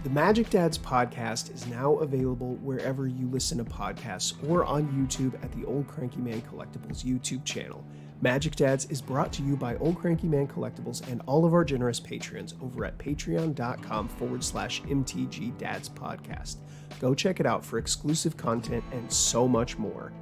The Magic Dads podcast is now available wherever you listen to podcasts or on YouTube at the Old Cranky Man Collectibles YouTube channel. Magic Dads is brought to you by Old Cranky Man Collectibles and all of our generous patrons over at patreon.com/MtG Dads Podcast. Go check it out for exclusive content and so much more.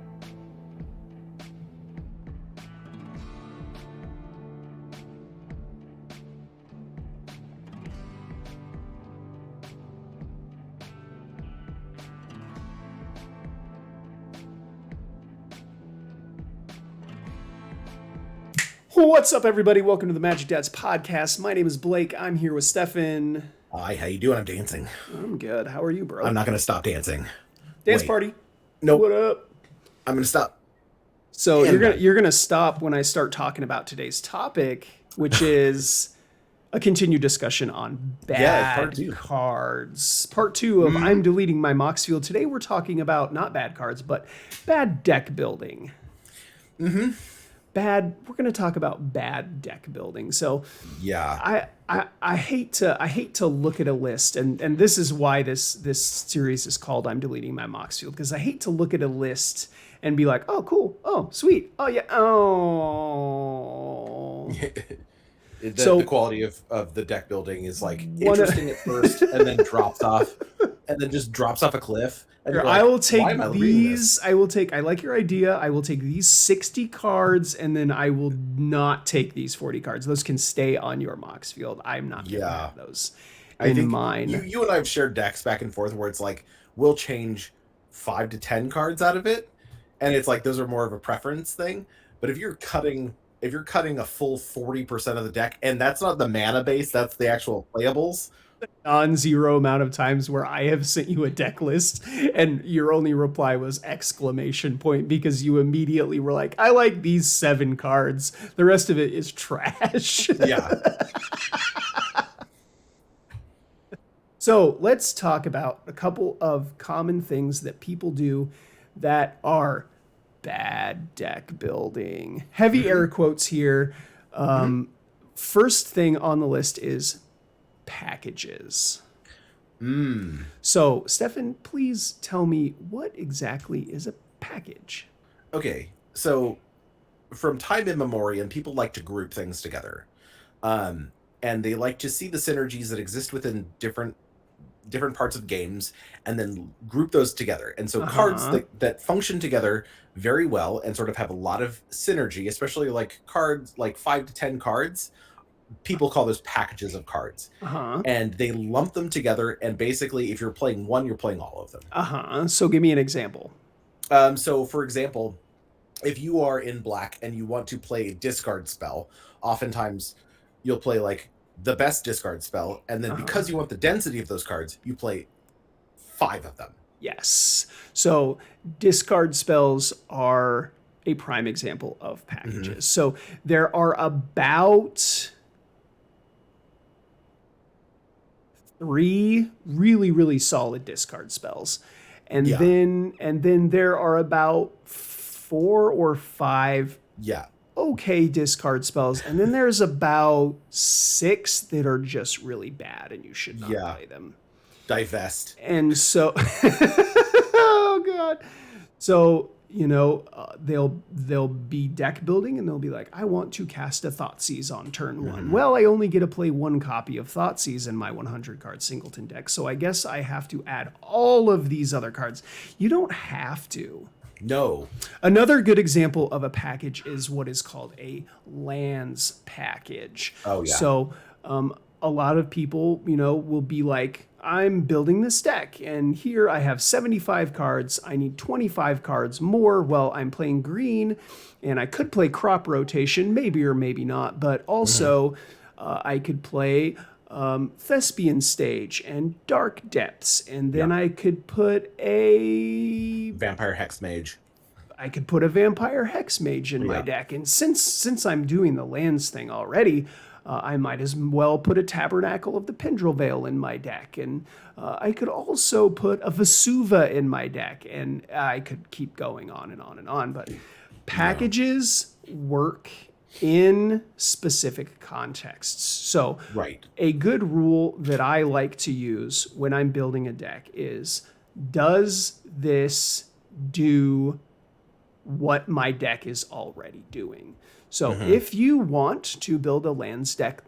What's up, everybody? Welcome to the Magic Dads podcast. My name is Blake. I'm here with Stefan. Hi, how you doing? I'm dancing. I'm good. How are you, bro? I'm not going to stop dancing. Dance party. Nope. What up? I'm going to stop. So you're gonna stop when I start talking about today's topic, which is a continued discussion on bad cards. Part two of I'm deleting my Moxfield. Today we're talking about not bad cards, but bad deck building. We're going to talk about bad deck building. So yeah, I hate to look at a list, and this is why this series is called I'm deleting my Moxfield, because I hate to look at a list and be like, oh cool, oh sweet, oh yeah, oh. The quality of the deck building is like interesting at first, and then drops off, and then just drops off a cliff. And like, I will take these. I like your idea. I will take these 60 cards, and then I will not take these 40 cards. Those can stay on your Moxfield. I'm not going to have those in mine. You and I have shared decks back and forth where it's like we'll change 5 to 10 cards out of it, and it's like those are more of a preference thing. But if you're cutting a full 40% of the deck, and that's not the mana base, that's the actual playables. Non-zero amount of times where I have sent you a deck list and your only reply was exclamation point, because you immediately were like, I like these 7 cards. The rest of it is trash. Yeah. So let's talk about a couple of common things that people do that are bad deck building. Heavy air quotes here. First thing on the list is packages. So, Stefan, please tell me, what exactly is a package? Okay, so from time immemorial, people like to group things together. And they like to see the synergies that exist within different parts of games and then group those together. And so cards that function together very well and sort of have a lot of synergy, especially like cards like 5 to 10 cards, people call those packages of cards. And they lump them together, and basically if you're playing one, you're playing all of them. So give me an example. So for example, if you are in black and you want to play a discard spell, oftentimes you'll play like the best discard spell, and then because you want the density of those cards, you play 5 of them. Yes. So discard spells are a prime example of packages. So there are about 3 really, really solid discard spells. And then there are about 4 or 5 okay discard spells. And then there's about 6 that are just really bad and you should not play them. Divest. And so oh god. So, they'll be deck building and they'll be like, I want to cast a Thoughtseize on turn 1. Well, I only get to play 1 copy of Thoughtseize in my 100 card singleton deck, so I guess I have to add all of these other cards. You don't have to. No. Another good example of a package is what is called a lands package. Oh yeah. So a lot of people, will be like, I'm building this deck, and here I have 75 cards. I need 25 cards more. Well, I'm playing green, and I could play crop rotation, maybe or maybe not, but also I could play Thespian Stage and Dark Depths, and then I could put a Vampire Hex Mage. I could put a Vampire Hex Mage in my deck, and since I'm doing the lands thing already, I might as well put a Tabernacle of the Pendril Veil in my deck, and I could also put a Vesuva in my deck, and I could keep going on and on and on. But packages work in specific contexts. So, Right. a good rule that I like to use when I'm building a deck is, does this do what my deck is already doing? So, Hmm. if you want to build a lands deck,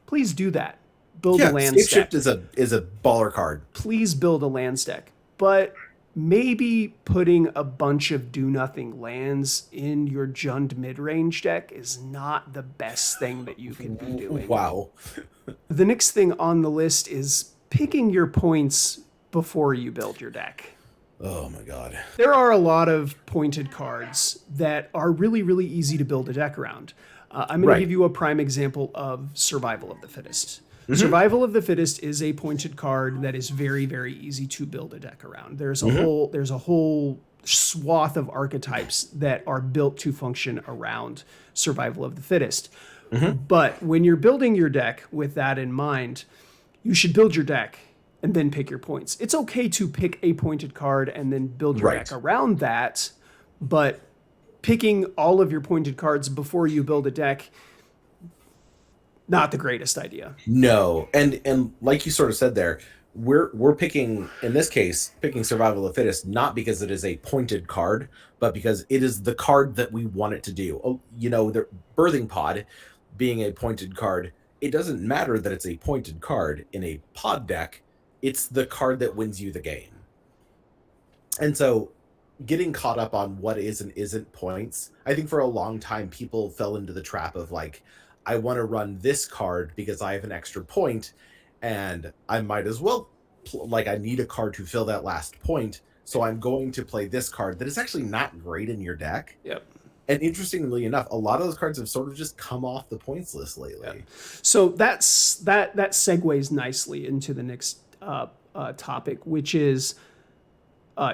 please do that. Build a Yeah, lands Shapeshift deck. is a baller card. Please build a lands deck. But maybe putting a bunch of do nothing lands in your Jund mid range deck is not the best thing that you could be doing. Wow. The next thing on the list is picking your points before you build your deck. Oh my god. There are a lot of pointed cards that are really, really easy to build a deck around. I'm going to give Right. you a prime example of Survival of the Fittest. Hmm. Survival of the Fittest is a pointed card that is very, very easy to build a deck around. Hmm. There's a whole swath of archetypes that are built to function around Survival of the Fittest. Hmm. But when you're building your deck with that in mind, you should build your deck and then pick your points. It's okay to pick a pointed card and then build your deck Right. around that, but picking all of your pointed cards before you build a deck, not the greatest idea. No, and like you sort of said there, we're picking, in this case, picking Survival of the Fittest not because it is a pointed card, but because it is the card that we want it to do. Oh, the Birthing Pod being a pointed card, it doesn't matter that it's a pointed card in a pod deck. It's the card that wins you the game. And so getting caught up on what is and isn't points, I think for a long time people fell into the trap of like, I want to run this card because I have an extra point and I might as well like I need a card to fill that last point, so I'm going to play this card that is actually not great in your deck. Yep. And interestingly enough, a lot of those cards have sort of just come off the points list lately. So that segues nicely into the next topic, which is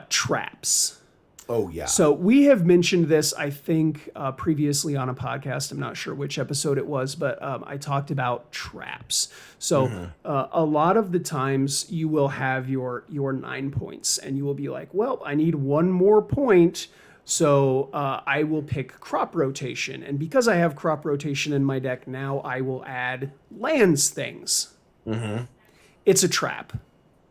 traps. Oh yeah. So we have mentioned this, I think, previously on a podcast. I'm not sure which episode it was, but I talked about traps. So a lot of the times you will have your 9 points, and you will be like, well, I need one more point. So I will pick crop rotation. And because I have crop rotation in my deck, now I will add lands things. Mm-hmm. It's a trap.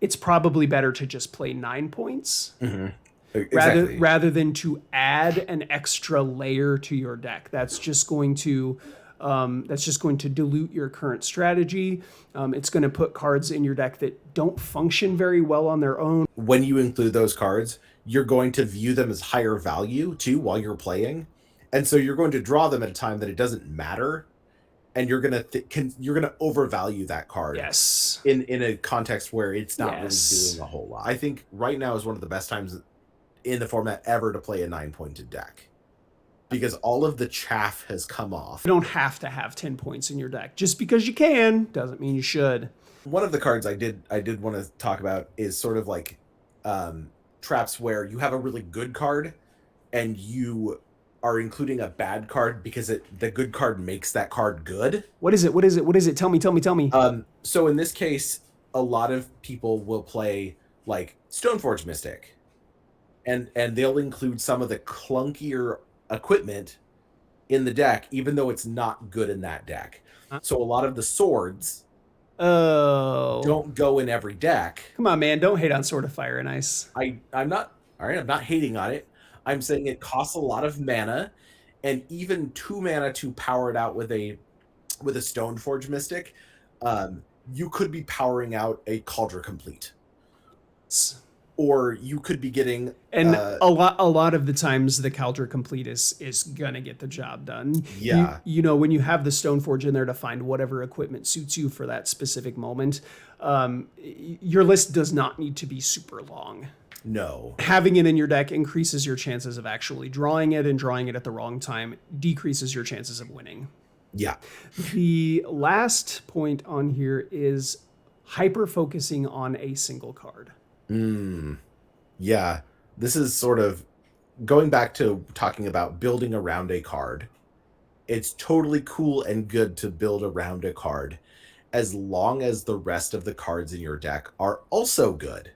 It's probably better to just play 9 points. Mm-hmm. Exactly. Rather than to add an extra layer to your deck. That's just going to dilute your current strategy. It's going to put cards in your deck that don't function very well on their own. When you include those cards, you're going to view them as higher value too while you're playing, and so you're going to draw them at a time that it doesn't matter, and you're gonna overvalue that card. Yes. In a context where it's not really Yes. doing a whole lot. I think right now is one of the best times in the format ever to play a 9-pointed deck, because all of the chaff has come off. You don't have to have 10 points in your deck. Just because you can doesn't mean you should. One of the cards I did want to talk about is sort of like traps where you have a really good card and you are including a bad card because the good card makes that card good. What is it? What is it? What is it? Tell me. So in this case, a lot of people will play like Stoneforge Mystic, and they'll include some of the clunkier equipment in the deck, even though it's not good in that deck. So a lot of the swords don't go in every deck. Come on, man. Don't hate on Sword of Fire and Ice. I'm not all right. I'm not hating on it. I'm saying it costs a lot of mana, and even 2 mana to power it out with a Stoneforge Mystic, you could be powering out a Cauldron Complete, or you could be getting a lot of the times the Caldra Complete is gonna get the job done. Yeah. You know, when you have the Stoneforge in there to find whatever equipment suits you for that specific moment, your list does not need to be super long. No. Having it in your deck increases your chances of actually drawing it, and drawing it at the wrong time decreases your chances of winning. Yeah. The last point on here is hyper focusing on a single card. Yeah. This is sort of going back to talking about building around a card. It's totally cool and good to build around a card as long as the rest of the cards in your deck are also good.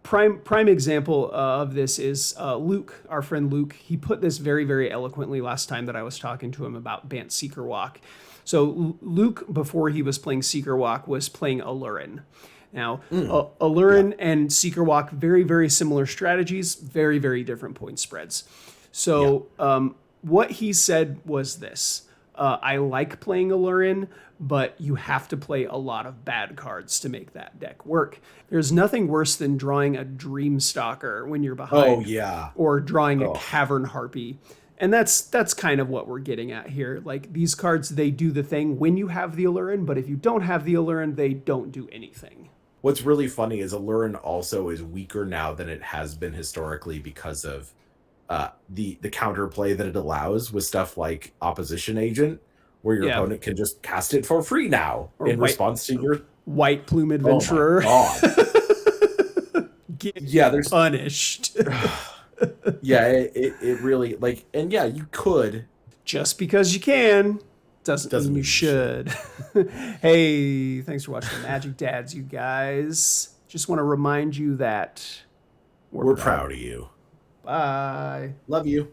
Prime example of this is Luke, our friend Luke. He put this very, very eloquently last time that I was talking to him about Bant Seeker Walk. So Luke, before he was playing Seeker Walk, was playing Alurin. Now, Yeah. Alurin and Seeker Walk, very, very similar strategies, very, very different point spreads. Yeah. So what he said was this. I like playing Alurin, but you have to play a lot of bad cards to make that deck work. There's nothing worse than drawing a Dreamstalker when you're Oh behind, yeah. or drawing a Oh. Cavern Harpy. And that's kind of what we're getting at here. Like, these cards, they do the thing when you have the Alurin, but if you don't have the Alurin, they don't do anything. What's really funny is Alurin also is weaker now than it has been historically because of the counterplay that it allows with stuff like Opposition Agent, where your Yeah. opponent can just cast it for free now Or in response to your. White Plume Oh my Adventurer. god. Get Yeah, there's. punished. Yeah, it really, like, and yeah, you could. Just because you can doesn't Doesn't mean you mean you should. should. Hey, thanks for watching Magic Dads, you guys. Just want to remind you that We're proud of you. Bye. Love you.